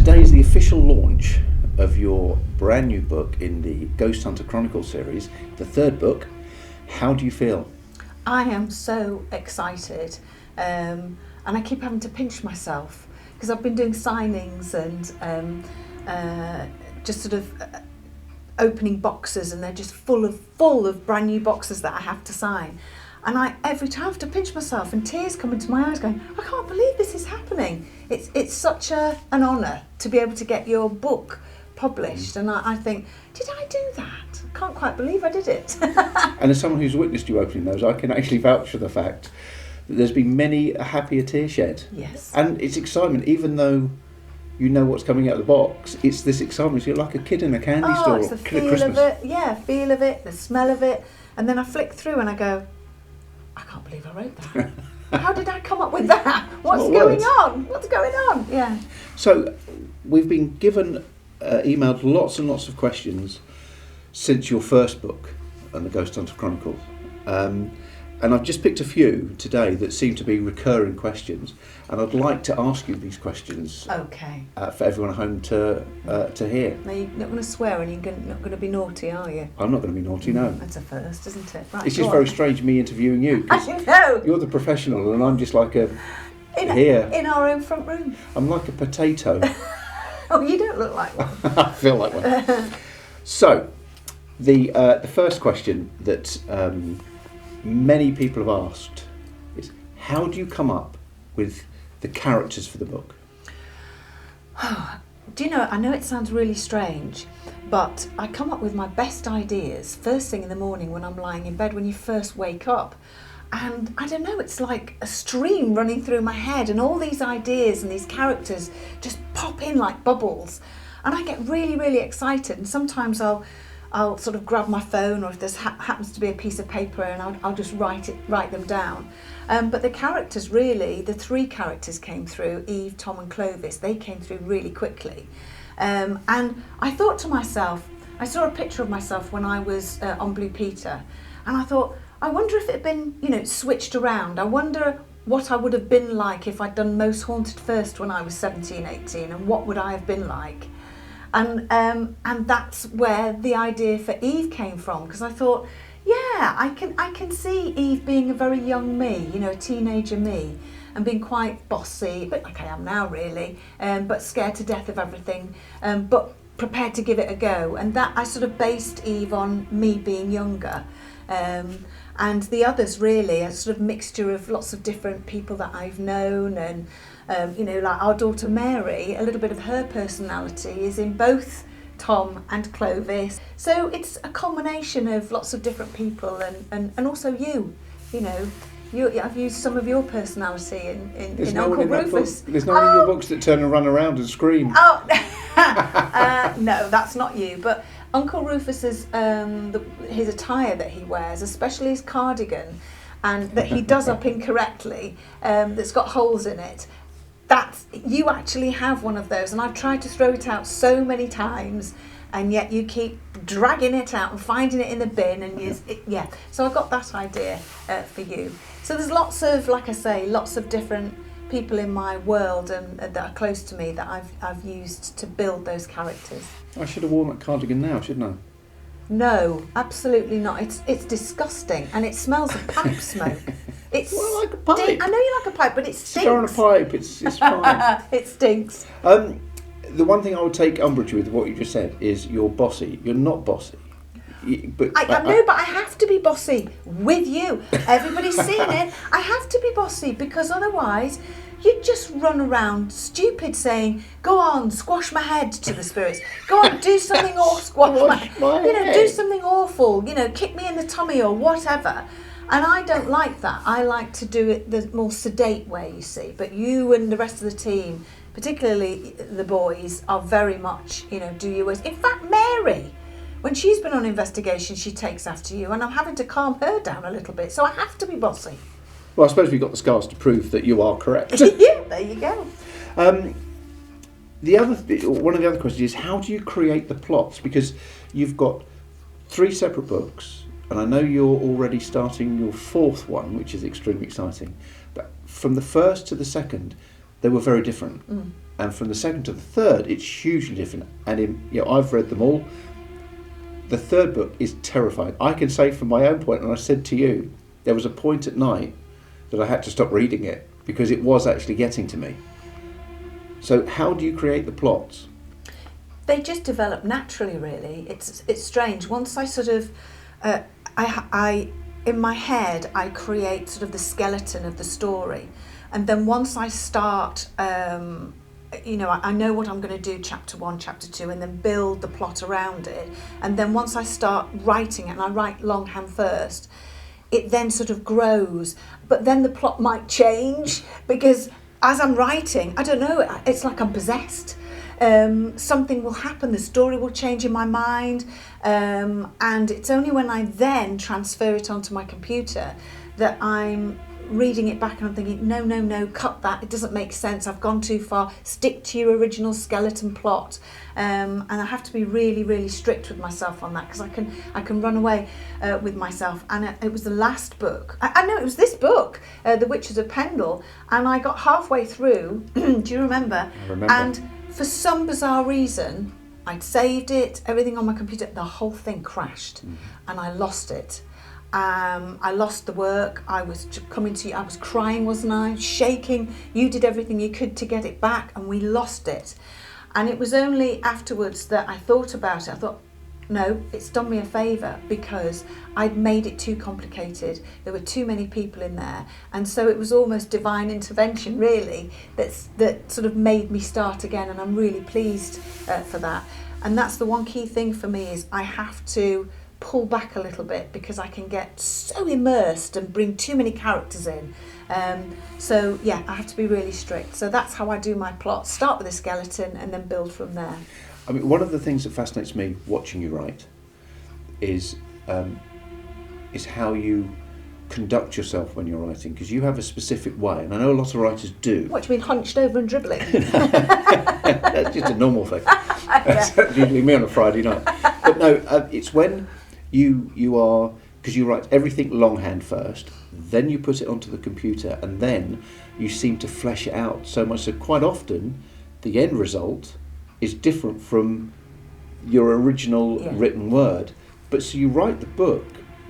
today is the official launch of your brand new book in the Ghost Hunter Chronicles series, the third book. How do you feel? I am so excited, and I keep having to pinch myself because I've been doing signings and just sort of opening boxes, and they're just full of brand new boxes that I have to sign. And I every time I have to pinch myself, and tears come into my eyes going, I can't believe this is happening. It's such an honour to be able to get your book published. And I think, did I do that? I can't quite believe I did it. And as someone who's witnessed you opening those, I can actually vouch for the fact that there's been many a happier tear shed. Yes. And it's excitement, even though you know what's coming out of the box. It's this excitement. You're like a kid in a candy store. It's the feel of it. Yeah, feel of it, the smell of it. And then I flick through and I go, I can't believe I wrote that. How did I come up with that? What's going on? What's going on? Yeah. So we've been emailed lots and lots of questions since your first book and the Ghost Hunter Chronicles. And I've just picked a few today that seem to be recurring questions, and I'd like to ask you these questions. Okay. For everyone at home to hear. Now, you're not going to swear and you're not going to be naughty, are you? I'm not going to be naughty, no. That's a first, isn't it? Right, it's just very strange me interviewing you. I know. You're the professional and I'm just like in our own front room. I'm like a potato. Oh, you don't look like one. I feel like one. So, the first question that many people have asked is, how do you come up with the characters for the book? Do you know, I know it sounds really strange, but I come up with my best ideas first thing in the morning when I'm lying in bed, when you first wake up. And I don't know, it's like a stream running through my head, and all these ideas and these characters just pop in like bubbles. And I get really, really excited, and sometimes I'll sort of grab my phone, or if there happens to be a piece of paper, and I'll just write them down. But the characters really, the three characters came through, Eve, Tom and Clovis, they came through really quickly. And I thought to myself, I saw a picture of myself when I was on Blue Peter, and I thought, I wonder if it had been, switched around. I wonder what I would have been like if I'd done Most Haunted first when I was 17, 18, and what would I have been like? And that's where the idea for Eve came from, because I thought, yeah, I can see Eve being a very young me, a teenager me, and being quite bossy, a bit like I am now really, but scared to death of everything, but prepared to give it a go. And that I sort of based Eve on me being younger. And the others really a sort of mixture of lots of different people that I've known, and like our daughter Mary, a little bit of her personality is in both Tom and Clovis. So it's a combination of lots of different people, and also I've used some of your personality in Uncle Rufus. There's no one in your books that turn and run around and scream. Oh, no, that's not you. But Uncle Rufus's his attire that he wears, especially his cardigan, and that he does up incorrectly, that's got holes in it. You actually have one of those, and I've tried to throw it out so many times, and yet you keep dragging it out and finding it in the bin, and so I got that idea for you. So there's lots of, like I say, lots of different people in my world and that are close to me that I've used to build those characters. I should have worn that cardigan now, shouldn't I? No, absolutely not. It's disgusting, and it smells of pipe smoke. Well, like a pipe. I know you like a pipe, but it stinks. Cigar on a pipe, it's fine. It stinks. The one thing I would take umbrage with what you just said is you're bossy. You're not bossy. But I have to be bossy with you. Everybody's seen it. I have to be bossy, because otherwise you'd just run around stupid saying, go on, squash my head to the spirits. Go on, do something awful, squash my head. Do something awful, kick me in the tummy or whatever. And I don't like that. I like to do it the more sedate way, you see. But you and the rest of the team, particularly the boys, are very much, do you as. In fact, Mary, when she's been on investigation, she takes after you, and I'm having to calm her down a little bit. So I have to be bossy. Well, I suppose we've got the scars to prove that you are correct. Yeah, there you go. One of the other questions is, how do you create the plots? Because you've got 3 separate books, and I know you're already starting your 4th one, which is extremely exciting. But from the first to the second, they were very different. and from the second to the third, it's hugely different. And I've read them all. The third book is terrifying. I can say from my own point, and I said to you, there was a point at night that I had to stop reading it because it was actually getting to me. So how do you create the plots? They just develop naturally, really. It's strange. Once I sort of, I in my head, I create sort of the skeleton of the story. And then once I start, I know what I'm going to do, chapter 1, chapter 2, and then build the plot around it. And then once I start writing it, and I write longhand first, it then sort of grows. But then the plot might change because as I'm writing, I don't know, it's like I'm possessed. Something will happen, the story will change in my mind, and it's only when I then transfer it onto my computer that I'm reading it back and I'm thinking, no, cut that, it doesn't make sense, I've gone too far, stick to your original skeleton plot. And I have to be really, really strict with myself on that because I can run away with myself. And it was the last book, I know it was this book, The Witches of Pendle, and I got halfway through, do you remember? I remember. And for some bizarre reason, I'd saved it, everything on my computer, the whole thing crashed, and I lost it. I lost the work. I was coming to you, I was crying, wasn't I? Shaking. You did everything you could to get it back, and we lost it. And it was only afterwards that I thought about it. I thought, no, it's done me a favour because I'd made it too complicated. There were too many people in there. And so it was almost divine intervention, really, that sort of made me start again. And I'm really pleased for that. And that's the one key thing for me is I have to pull back a little bit because I can get so immersed and bring too many characters in. So yeah, I have to be really strict. So that's how I do my plot. Start with a skeleton and then build from there. I mean, one of the things that fascinates me watching you write is how you conduct yourself when you're writing, because you have a specific way, and I know a lot of writers do. What do you mean, hunched over and dribbling? That's just a normal thing. That's usually me on a Friday night. But no, it's when you are, because you write everything longhand first, then you put it onto the computer, and then you seem to flesh it out so much. So quite often, the end result is different from your original written word. But so you write the book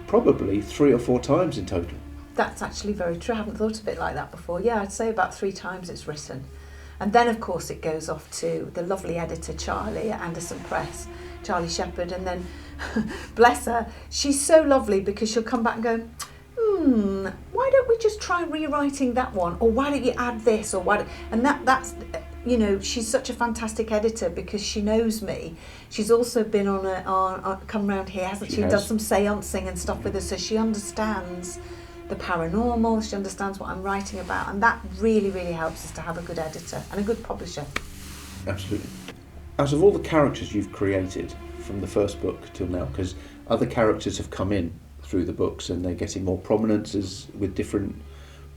probably 3 or 4 times in total. That's actually very true. I haven't thought of it like that before. Yeah, I'd say about 3 times it's written. And then, of course, it goes off to the lovely editor, Charlie, at Anderson Press, Charlie Shepherd. And then, bless her, she's so lovely because she'll come back and go, why don't we just try rewriting that one? Or why don't you add this? Or why? And that's, she's such a fantastic editor because she knows me. She's also been on come round here, hasn't she? Does some seancing and stuff with us, so she understands the paranormal, she understands what I'm writing about, and that really, really helps us to have a good editor and a good publisher. Absolutely. Out of all the characters you've created from the first book till now, because other characters have come in through the books and they're getting more prominence with different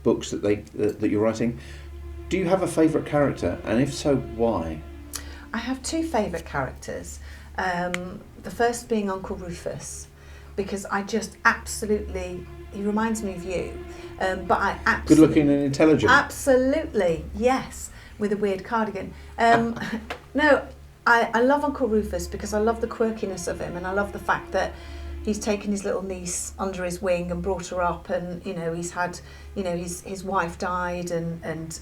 books that you're writing, do you have a favourite character, and if so, why? I have 2 favourite characters. The first being Uncle Rufus, because I just absolutely, he reminds me of you, but I absolutely... Good looking and intelligent. Absolutely, yes, with a weird cardigan. No, I love Uncle Rufus because I love the quirkiness of him, and I love the fact that he's taken his little niece under his wing and brought her up, and he's had, his wife died, and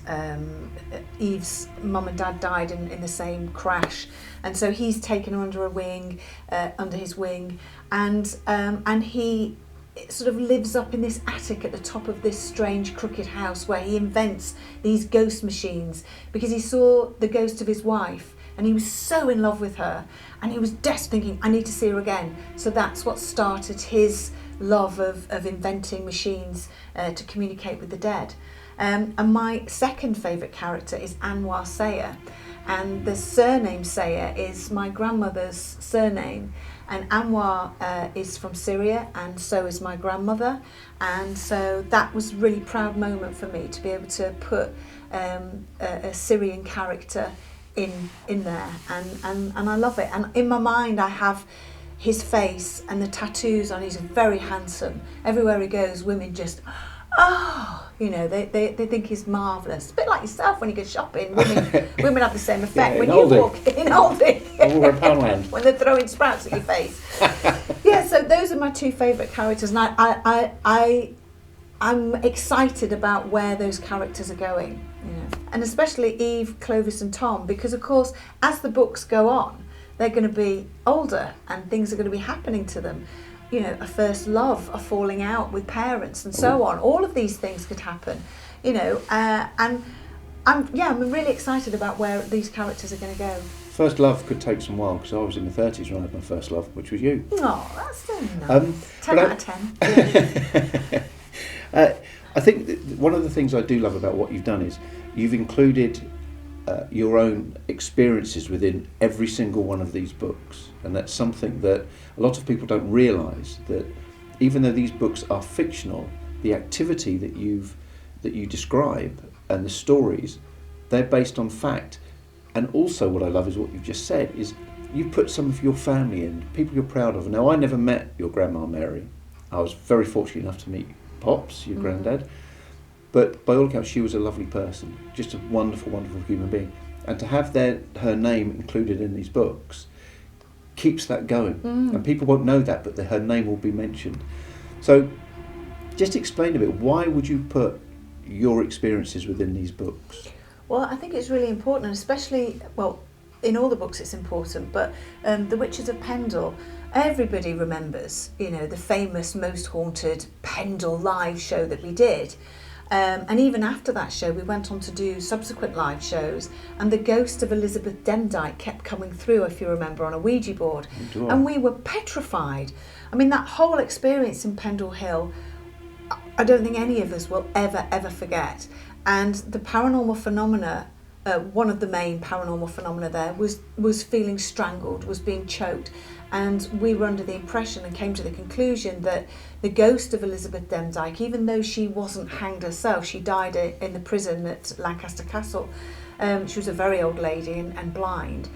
Eve's mum and dad died in the same crash, and so he's taken her under his wing, and he sort of lives up in this attic at the top of this strange crooked house where he invents these ghost machines because he saw the ghost of his wife. And he was so in love with her, and he was desperate, thinking, I need to see her again. So that's what started his love of inventing machines to communicate with the dead. And my second favourite character is Anwar Sayer. And the surname Sayer is my grandmother's surname. And Anwar is from Syria, and so is my grandmother. And so that was a really proud moment for me to be able to put a Syrian character in there, and I love it. And in my mind I have his face and the tattoos on. He's very handsome. Everywhere he goes, women just, You know, they think he's marvellous. A bit like yourself when you go shopping. Women have the same effect. Yeah, when in you Aldi. walk in Aldi. Or in Poundland. When they're throwing sprouts at your face. Yeah, so those are my two favourite characters, and I'm excited about where those characters are going, you know, and especially Eve, Clovis, and Tom, because of course, as the books go on, they're going to be older, and things are going to be happening to them. You know, a first love, a falling out with parents, and so on. All of these things could happen, you know, and I'm really excited about where these characters are going to go. First love could take some while, because I was in the 30s when I had my first love, which was you. Oh, that's so nice. 10 out of 10. I think that one of the things I do love about what you've done is you've included your own experiences within every single one of these books, and that's something that a lot of people don't realise, that even though these books are fictional, the activity that you describe and the stories, they're based on fact. And also what I love is what you've just said, is you put some of your family in, people you're proud of. Now, I never met your grandma Mary. I was very fortunate enough to meet Pops, your granddad, but by all accounts she was a lovely person, just a wonderful, wonderful human being. And to have her name included in these books keeps that going. And people won't know that, but her name will be mentioned. So just explain a bit, why would you put your experiences within these books? Well, I think it's really important, especially, well, in all the books it's important, but The Witches of Pendle, everybody remembers, you know, the famous Most Haunted Pendle live show that we did. And even after that show, we went on to do subsequent live shows, and the ghost of Elizabeth Demdike kept coming through, if you remember, on a Ouija board. And we were petrified. I mean, that whole experience in Pendle Hill, I don't think any of us will ever forget. And the paranormal phenomena, one of the main paranormal phenomena there was feeling strangled, was being choked. And we were under the impression and came to the conclusion that the ghost of Elizabeth Demdike, even though she wasn't hanged herself, she died in the prison at Lancaster Castle. She was a very old lady and blind.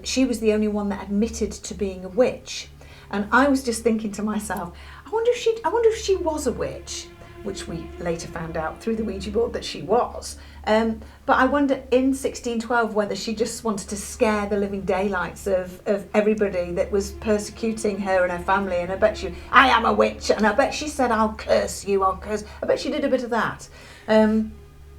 She was the only one that admitted to being a witch. And I was just thinking to myself, I wonder if she was a witch, which we later found out through the Ouija board that she was. But I wonder in 1612 whether she just wanted to scare the living daylights of everybody that was persecuting her and her family. And I bet I am a witch. And I bet she said, I'll curse you, I'll curse. I bet she did a bit of that.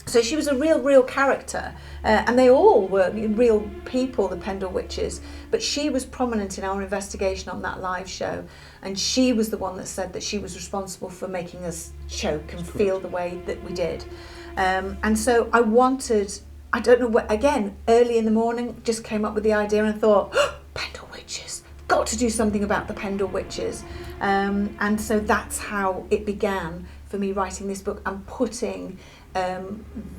So she was a real character, and they all were real people, the Pendle Witches, but she was prominent in our investigation on that live show, and she was the one that said that she was responsible for making us choke and feel the way that we did. And so I don't know what, again, early in the morning, just came up with the idea and thought, oh, Pendle Witches, got to do something about the Pendle Witches. And so that's how it began for me writing this book and putting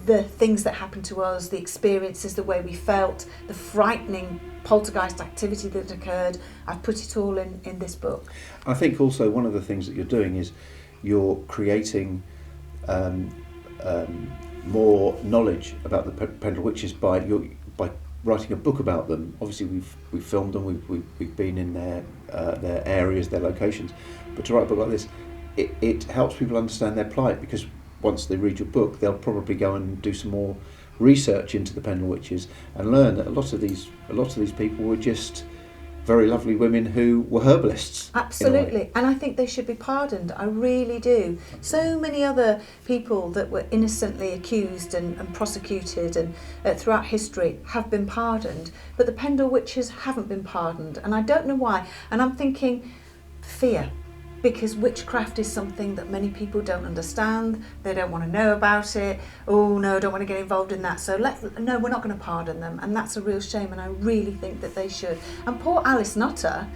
the things that happened to us, the experiences, the way we felt, the frightening poltergeist activity that occurred. I've put it all in this book. I think also one of the things that you're doing is you're creating more knowledge about the Pendle Witches by writing a book about them. Obviously, we've filmed them, we've been in their areas, their locations, but to write a book like this, it helps people understand their plight, because once they read your book, they'll probably go and do some more research into the Pendle Witches and learn that a lot of these people were just very lovely women who were herbalists. Absolutely, and I think they should be pardoned. I really do. So many other people that were innocently accused and prosecuted and throughout history have been pardoned, but the Pendle Witches haven't been pardoned, and I don't know why. And I'm thinking, fear. Because witchcraft is something that many people don't understand. They don't want to know about it. Oh no, don't want to get involved in that. So no, we're not going to pardon them, and that's a real shame. And I really think that they should. And poor Alice Nutter,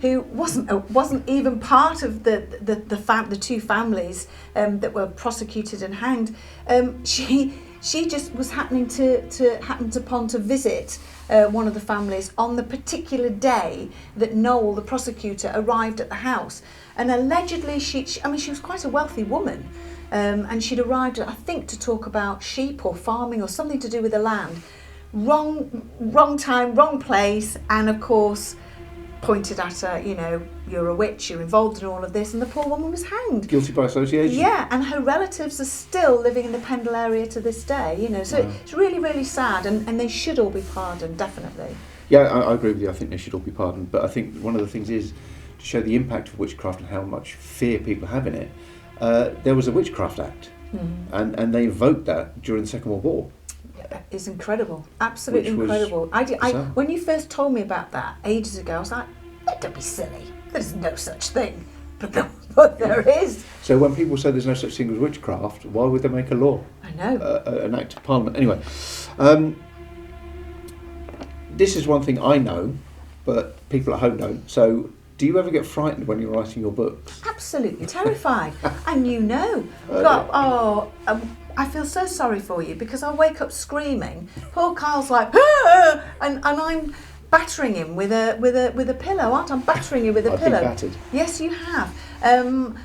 who wasn't even part of the two families that were prosecuted and hanged. She just was happened upon to visit one of the families on the particular day that Noel, the prosecutor, arrived at the house. And allegedly, she was quite a wealthy woman, and she'd arrived, I think, to talk about sheep or farming or something to do with the land. Wrong time, wrong place, and of course, pointed at her, you know, you're a witch, you're involved in all of this, and the poor woman was hanged. Guilty by association. Yeah, and her relatives are still living in the Pendle area to this day, you know, so it's really, really sad, and they should all be pardoned, definitely. Yeah, I agree with you. I think they should all be pardoned. But I think one of the things is to show the impact of witchcraft and how much fear people have in it. There was a Witchcraft Act, and they invoked that during the Second World War. It's incredible, absolutely incredible. When you first told me about that ages ago, I was like, don't be silly. There's no such thing. But there is. So when people say there's no such thing as witchcraft, why would they make a law? I know. An act of parliament. Anyway, this is one thing I know, but people at home don't. So do you ever get frightened when you're writing your books? Absolutely terrified. And you know. I feel so sorry for you because I wake up screaming. Poor Carl's like, ah! and I'm battering him with a pillow, aren't I? I'm battering you with a pillow. I've been battered. Yes, you have.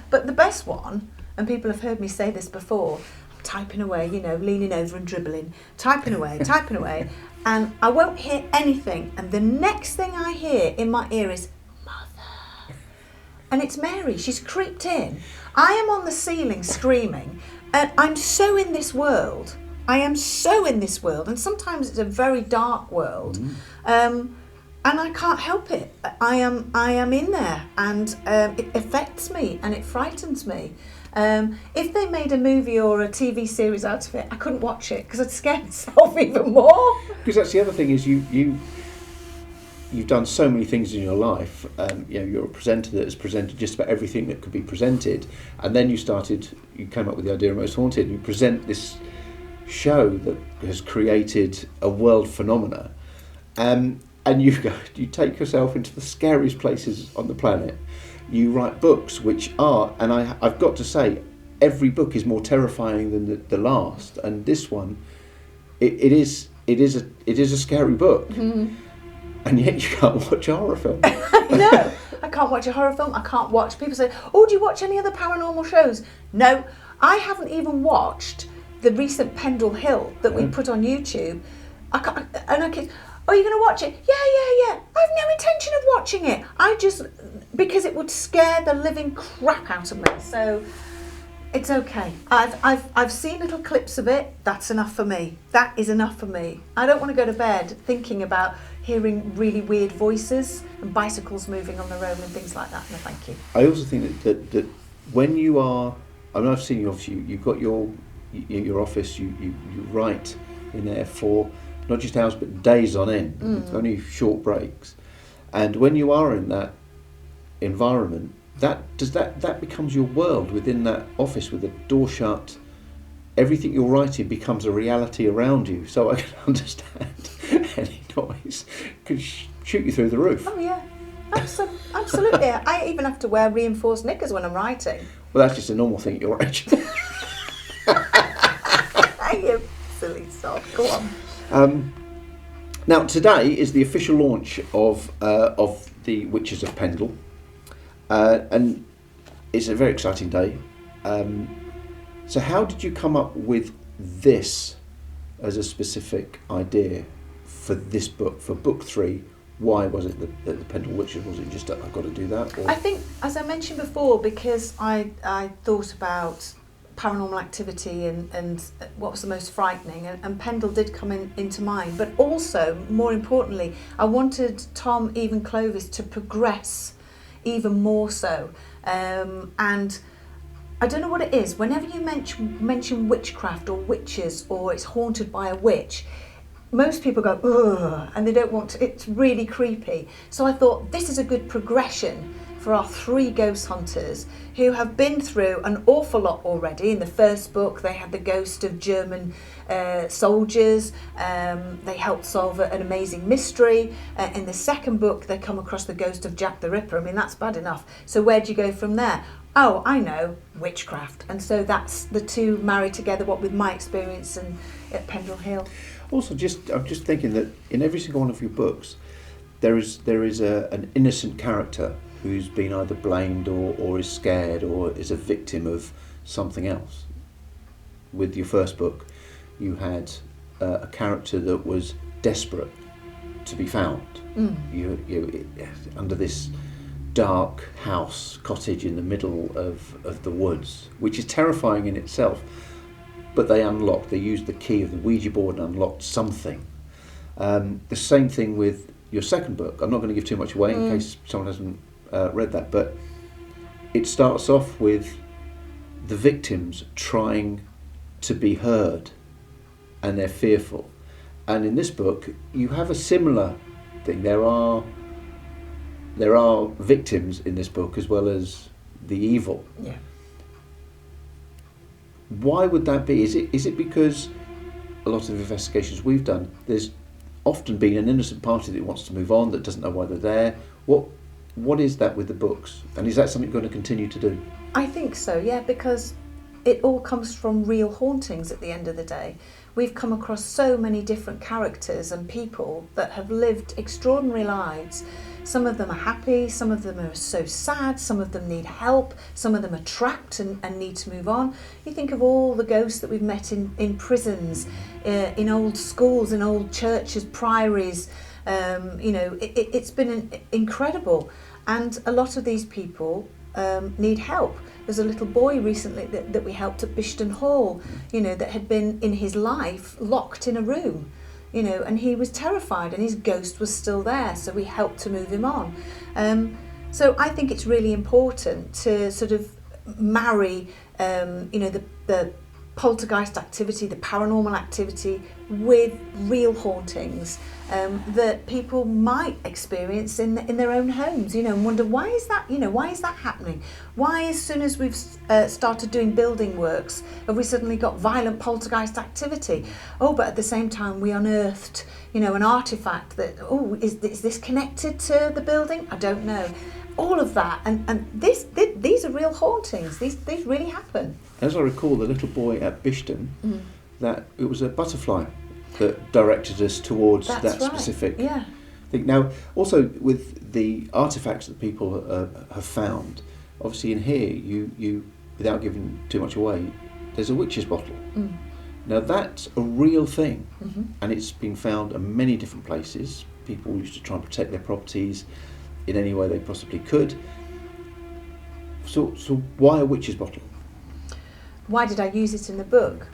But the best one, and people have heard me say this before, I'm typing away, you know, leaning over and dribbling, typing away, and I won't hear anything. And the next thing I hear in my ear is, Mother. And it's Mary. She's creeped in. I am on the ceiling screaming. And I'm so in this world. I am so in this world. And sometimes it's a very dark world. And I can't help it. I am in there. And it affects me and it frightens me. If they made a movie or a TV series out of it, I couldn't watch it because I'd scare myself even more. Because that's the other thing is you've done so many things in your life. You know, you're a presenter that has presented just about everything that could be presented, and then you came up with the idea of Most Haunted, and you present this show that has created a world phenomena, and you take yourself into the scariest places on the planet. You write books which are, and I've got to say, every book is more terrifying than the last, and this one, it is a scary book. And yet you can't watch a horror film. No, I can't watch a horror film. I can't watch. People say, oh, do you watch any other paranormal shows? No, I haven't even watched the recent Pendle Hill that we put on YouTube. I can't, and I keep, oh, you're going to watch it? Yeah. I have no intention of watching it. Because it would scare the living crap out of me. So it's okay. I've seen little clips of it. That's enough for me. That is enough for me. I don't want to go to bed thinking about hearing really weird voices and bicycles moving on the road and things like that. No, thank you. I also think that when you are, I mean, I've seen you, obviously, you've got your office, you write in there for not just hours but days on end, with only short breaks. And when you are in that environment, that becomes your world within that office with the door shut. Everything you're writing becomes a reality around you. So I can understand any noise could shoot you through the roof. Oh yeah, absolutely. I even have to wear reinforced knickers when I'm writing. Well, that's just a normal thing at your age. You silly sod. Go on. Now today is the official launch of the Witches of Pendle, and it's a very exciting day. So how did you come up with this as a specific idea for this book, for book 3? Why was it the Pendle Witches? Was it just that I've got to do that? Or? I think, as I mentioned before, because I thought about paranormal activity and what was the most frightening, and Pendle did come into mind. But also, more importantly, I wanted Tom, even Clovis, to progress even more so. And I don't know what it is. Whenever you mention witchcraft or witches or it's haunted by a witch, most people go, ugh, and they don't want to, it's really creepy. So I thought this is a good progression for our 3 ghost hunters who have been through an awful lot already. In the first book, they had the ghost of German soldiers. They helped solve an amazing mystery. In the second book, they come across the ghost of Jack the Ripper. I mean, that's bad enough. So where do you go from there? Oh, I know, witchcraft. And so that's the 2 married together, what with my experience and at Pendle Hill. Also, I'm just thinking that in every single one of your books, there is an innocent character who's been either blamed or is scared or is a victim of something else. With your first book, you had a character that was desperate to be found. Under this dark house cottage in the middle of the woods, which is terrifying in itself. But they used the key of the Ouija board and unlocked something. The same thing with your second book. I'm not going to give too much away in case someone hasn't read that, but it starts off with the victims trying to be heard, and they're fearful. And in this book, you have a similar thing. There are victims in this book as well as the evil. Yeah. Why would that be? Is it because a lot of investigations we've done, there's often been an innocent party that wants to move on, that doesn't know why they're there? What is that with the books? And is that something you're going to continue to do? I think so, yeah, because it all comes from real hauntings at the end of the day. We've come across so many different characters and people that have lived extraordinary lives. Some of them are happy, some of them are so sad, some of them need help, some of them are trapped and need to move on. You think of all the ghosts that we've met in prisons, in old schools, in old churches, priories. It's been incredible. And a lot of these people need help. There's a little boy recently that we helped at Pendle Hall, that had been in his life locked in a room. And he was terrified and his ghost was still there, so we helped to move him on. So I think it's really important to sort of marry, the poltergeist activity, the paranormal activity with real hauntings that people might experience in their own homes, and wonder why is that happening? Why, as soon as we've started doing building works, have we suddenly got violent poltergeist activity? Oh, but at the same time we unearthed, an artifact that, is this connected to the building? I don't know. All of that, and these are real hauntings. These really happen. As I recall, the little boy at Bishton, that it was a butterfly that directed us towards that specific thing. Now, also with the artefacts that people have found, obviously in here, you without giving too much away, there's a witch's bottle. Now that's a real thing, and it's been found in many different places. People used to try and protect their properties in any way they possibly could. So why a witch's bottle? Why did I use it in the book?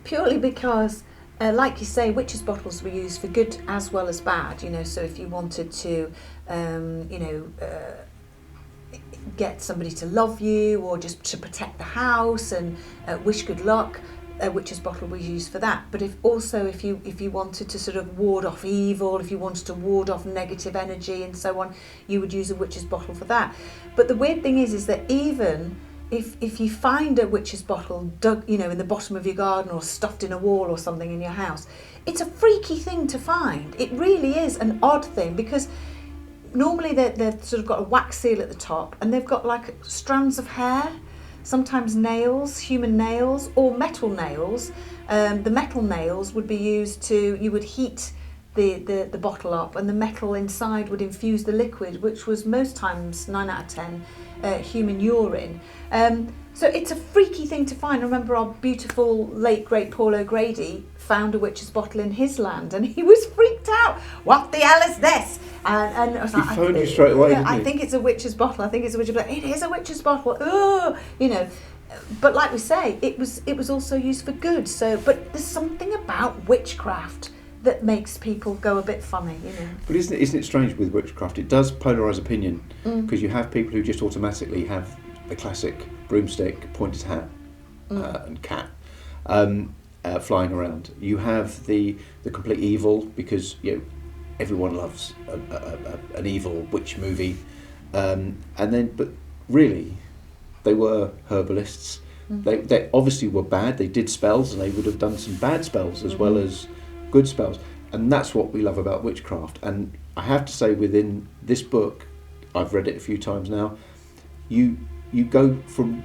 Purely because, like you say, witches' bottles were used for good as well as bad. So if you wanted to, get somebody to love you, or just to protect the house and wish good luck, a witch's bottle was used for that. But if you wanted to sort of ward off evil, if you wanted to ward off negative energy and so on, you would use a witch's bottle for that. But the weird thing is that even if you find a witch's bottle dug, in the bottom of your garden or stuffed in a wall or something in your house, it's a freaky thing to find. It really is an odd thing, because normally they've sort of got a wax seal at the top, and they've got like strands of hair, sometimes nails, human nails, or metal nails. The metal nails would be used you would heat the bottle up, and the metal inside would infuse the liquid, which was most times 9 out of 10 human urine. So it's a freaky thing to find. I remember our beautiful late great Paul O'Grady found a witch's bottle in his land, and he was freaked out. What the hell is this? And I was like, he phoned you straight away. I think it's a witch's bottle. I think it's a witch's bottle. It is a witch's bottle. Oh, But like we say, it was also used for good. So, but there's something about witchcraft that makes people go a bit funny, But isn't it strange with witchcraft? It does polarise opinion, because you have people who just automatically have the classic broomstick, pointed hat, and cat flying around. You have the complete evil, because everyone loves an evil witch movie, but really, they were herbalists. They obviously were bad. They did spells, and they would have done some bad spells as well as good spells, and that's what we love about witchcraft. And I have to say, within this book, I've read it a few times now, you go from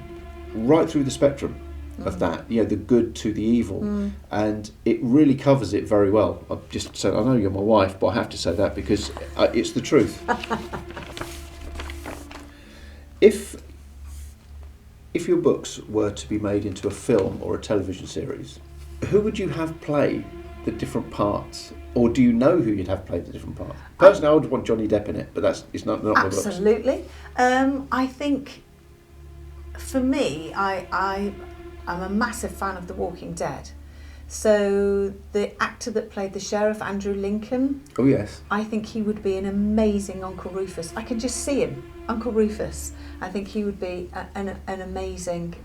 right through the spectrum of that, the good to the evil, and it really covers it very well. I've just said, I know you're my wife, but I have to say that because it's the truth. If your books were to be made into a film or a television series, who would you have play the different parts, or do you know who you'd have played the different parts? Personally, I would want Johnny Depp in it, but it's not my books. Absolutely. I think for me, I'm a massive fan of The Walking Dead. So the actor that played the sheriff, Andrew Lincoln. Oh yes. I think he would be an amazing Uncle Rufus. I can just see him, Uncle Rufus. I think he would be an amazing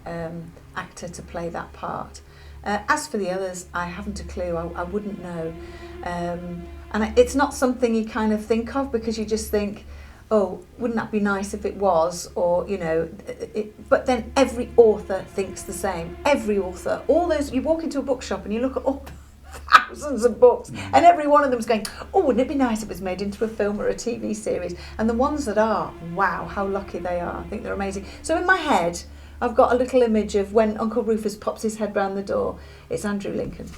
actor to play that part. As for the others, I haven't a clue. I wouldn't know. And it's not something you kind of think of because you just think, oh, wouldn't that be nice if it was? Or, you know, but then every author thinks the same. Every author. All those, you walk into a bookshop and you look at all thousands of books and every one of them's going, oh, wouldn't it be nice if it was made into a film or a TV series? And the ones that are, wow, how lucky they are. I think they're amazing. So in my head, I've got a little image of when Uncle Rufus pops his head round the door. It's Andrew Lincoln.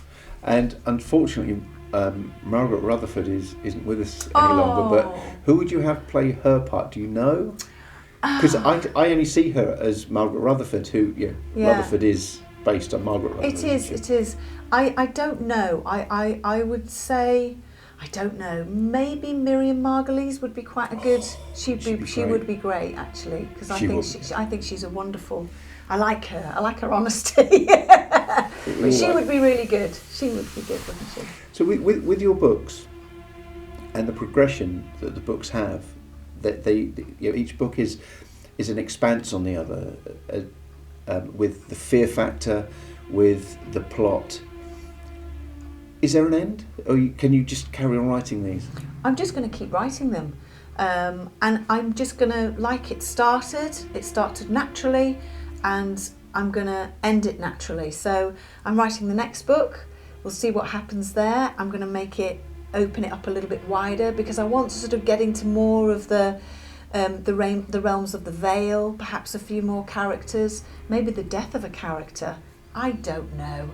And unfortunately, Margaret Rutherford isn't with us any longer. But who would you have play her part? Do you know? Because I only see her as Margaret Rutherford, who Rutherford is based on Margaret Rutherford. It is. I don't know. I would say, I don't know. Maybe Miriam Margolyes would be quite a good. She would be great actually, because I think she's a wonderful. I like her. I like her honesty. But she would be really good. She would be good, wouldn't she? So with your books and the progression that the books have, that each book is an expanse on the other, with the fear factor, with the plot. Is there an end, or can you just carry on writing these? I'm just going to keep writing them, and I'm just going to, like it started naturally, and I'm going to end it naturally. So I'm writing the next book. We'll see what happens there. I'm going to open it up a little bit wider because I want to sort of get into more of the realms of the veil, perhaps a few more characters, maybe the death of a character. I don't know.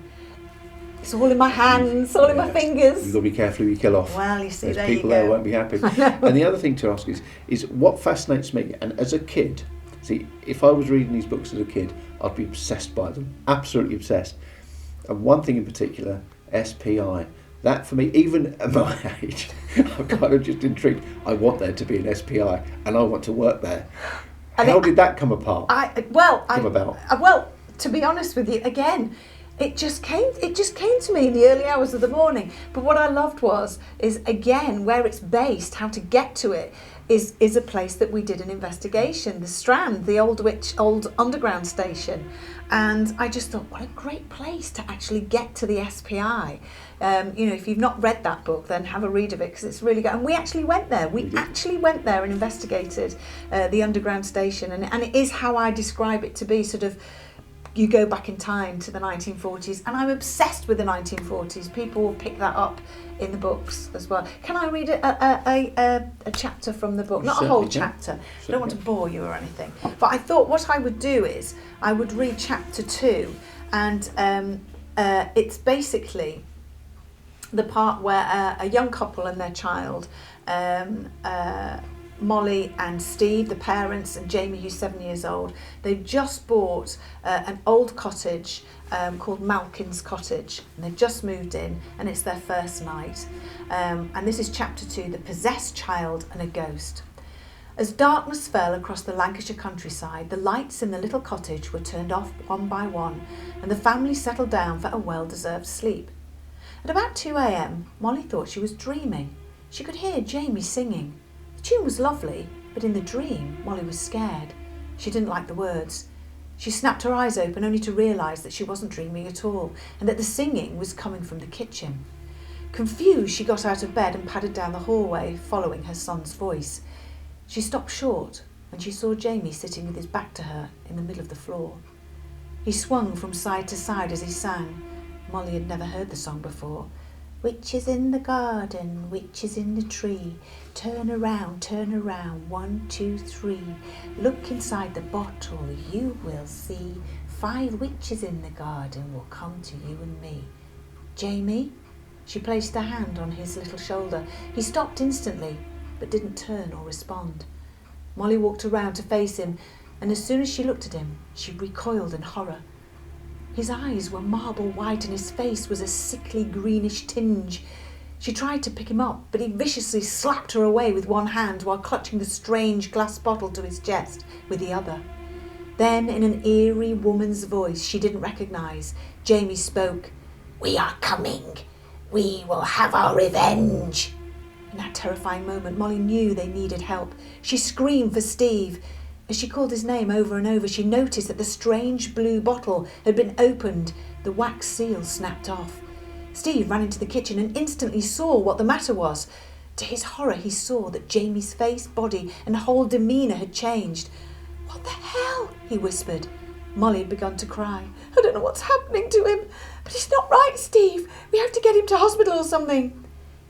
It's all in my hands, all in my fingers. You've got to be careful who you kill off. Well, you see, there's there you go. people there won't be happy. And the other thing to ask is what fascinates me, and as a kid, see, if I was reading these books as a kid, I'd be obsessed by them, absolutely obsessed. And one thing in particular, SPI. That for me, even at my age, I'm kind of just intrigued. I want there to be an SPI, and I want to work there. How did that come about? Well, to be honest with you, again, it just came to me in the early hours of the morning. But what I loved is again where it's based, how to get to it is a place that we did an investigation, the Strand, the old underground station. And I just thought, what a great place to actually get to the SPI. If you've not read that book, then have a read of it because it's really good. And we actually went there. We actually went there and investigated the underground station. And it is how I describe it to be sort of, you go back in time to the 1940s, and I'm obsessed with the 1940s. People will pick that up in the books as well. Can I read a chapter from the book? Not a whole chapter. I don't want to bore you or anything. But I thought what I would do is I would read chapter 2, and it's basically the part where a young couple and their child, Molly and Steve, the parents, and Jamie, who's 7 years old, they've just bought an old cottage called Malkin's Cottage, and they've just moved in, and it's their first night. And this is chapter 2, The Possessed Child and a Ghost. As darkness fell across the Lancashire countryside, the lights in the little cottage were turned off one by one, and the family settled down for a well-deserved sleep. At about 2 a.m, Molly thought she was dreaming. She could hear Jamie singing. The tune was lovely, but in the dream, Molly was scared. She didn't like the words. She snapped her eyes open only to realise that she wasn't dreaming at all, and that the singing was coming from the kitchen. Confused, she got out of bed and padded down the hallway, following her son's voice. She stopped short, and she saw Jamie sitting with his back to her in the middle of the floor. He swung from side to side as he sang. Molly had never heard the song before. Witches in the garden, witches in the tree. Turn around, 1, 2, 3. Look inside the bottle, you will see. 5 witches in the garden will come to you and me. Jamie? She placed her hand on his little shoulder. He stopped instantly, but didn't turn or respond. Molly walked around to face him, and as soon as she looked at him, she recoiled in horror. His eyes were marble white and his face was a sickly greenish tinge. She tried to pick him up, but he viciously slapped her away with one hand while clutching the strange glass bottle to his chest with the other. Then, in an eerie woman's voice she didn't recognise, Jamie spoke. "We are coming. We will have our revenge." In that terrifying moment, Molly knew they needed help. She screamed for Steve. As she called his name over and over, she noticed that the strange blue bottle had been opened. The wax seal snapped off. Steve ran into the kitchen and instantly saw what the matter was. To his horror, he saw that Jamie's face, body and whole demeanour had changed. "What the hell?" he whispered. Molly had begun to cry. "I don't know what's happening to him, but he's not right, Steve. We have to get him to hospital or something."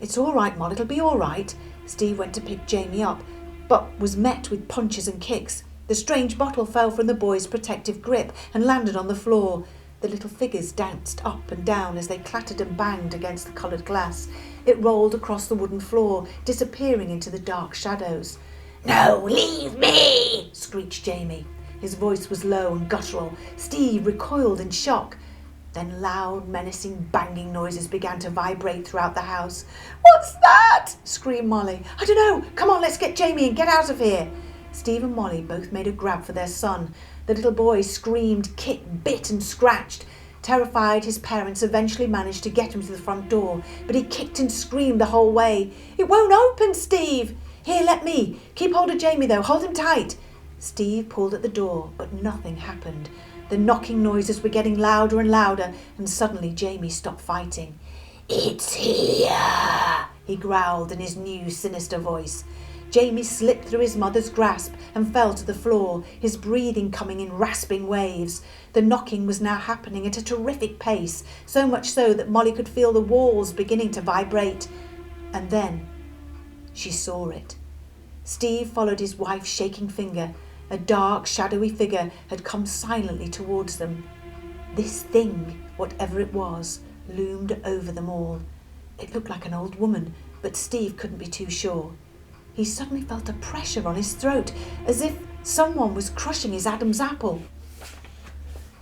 "It's all right, Molly, it'll be all right." Steve went to pick Jamie up, but was met with punches and kicks. The strange bottle fell from the boy's protective grip and landed on the floor. The little figures danced up and down as they clattered and banged against the coloured glass. It rolled across the wooden floor, disappearing into the dark shadows. "No, leave me!" screeched Jamie. His voice was low and guttural. Steve recoiled in shock. Then loud, menacing banging noises began to vibrate throughout the house. "What's that?" screamed Molly. "I don't know. Come on, let's get Jamie and get out of here." Steve and Molly both made a grab for their son. The little boy screamed, kicked, bit and scratched. Terrified, his parents eventually managed to get him to the front door, but he kicked and screamed the whole way. "It won't open, Steve!" "Here, let me. Keep hold of Jamie, though. Hold him tight." Steve pulled at the door, but nothing happened. The knocking noises were getting louder and louder, and suddenly Jamie stopped fighting. "It's here," he growled in his new sinister voice. Jamie slipped through his mother's grasp and fell to the floor, his breathing coming in rasping waves. The knocking was now happening at a terrific pace, so much so that Molly could feel the walls beginning to vibrate. And then she saw it. Steve followed his wife's shaking finger. A dark, shadowy figure had come silently towards them. This thing, whatever it was, loomed over them all. It looked like an old woman, but Steve couldn't be too sure. He suddenly felt a pressure on his throat, as if someone was crushing his Adam's apple.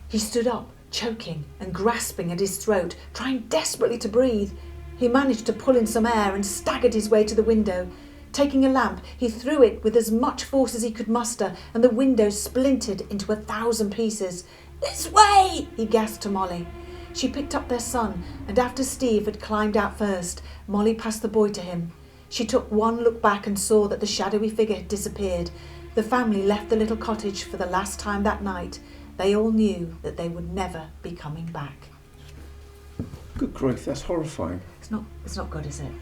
He stood up, choking and grasping at his throat, trying desperately to breathe. He managed to pull in some air and staggered his way to the window. Taking a lamp, he threw it with as much force as he could muster, and the window splintered into 1,000 pieces. "This way!" he gasped to Molly. She picked up their son, and after Steve had climbed out first, Molly passed the boy to him. She took one look back and saw that the shadowy figure had disappeared. The family left the little cottage for the last time that night. They all knew that they would never be coming back. Good grief, that's horrifying. It's not good, is it?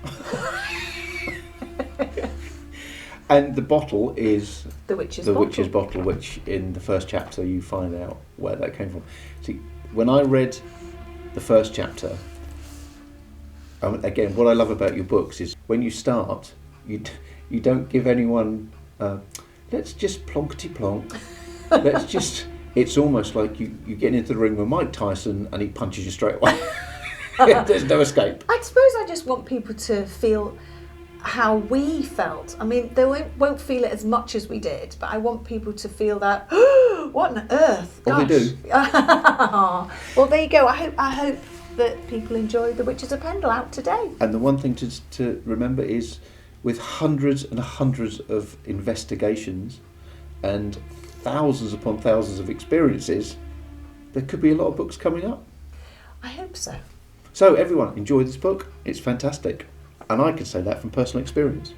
And the bottle is The Witch's Witch's bottle, which in the first chapter you find out where that came from. See, when I read the first chapter, again, what I love about your books is when you start, you don't give anyone, let's just plonkety plonk. Let's just. It's almost like you get into the ring with Mike Tyson and he punches you straight away. There's no escape. I suppose I just want people to feel how we felt. I mean, they won't feel it as much as we did, but I want people to feel that, what on earth? Well, they do. Well, there you go. I hope that people enjoy The Witches of Pendle out today. And the one thing to remember is, with hundreds and hundreds of investigations and thousands upon thousands of experiences, there could be a lot of books coming up. I hope so. So everyone, enjoy this book. It's fantastic. And I can say that from personal experience.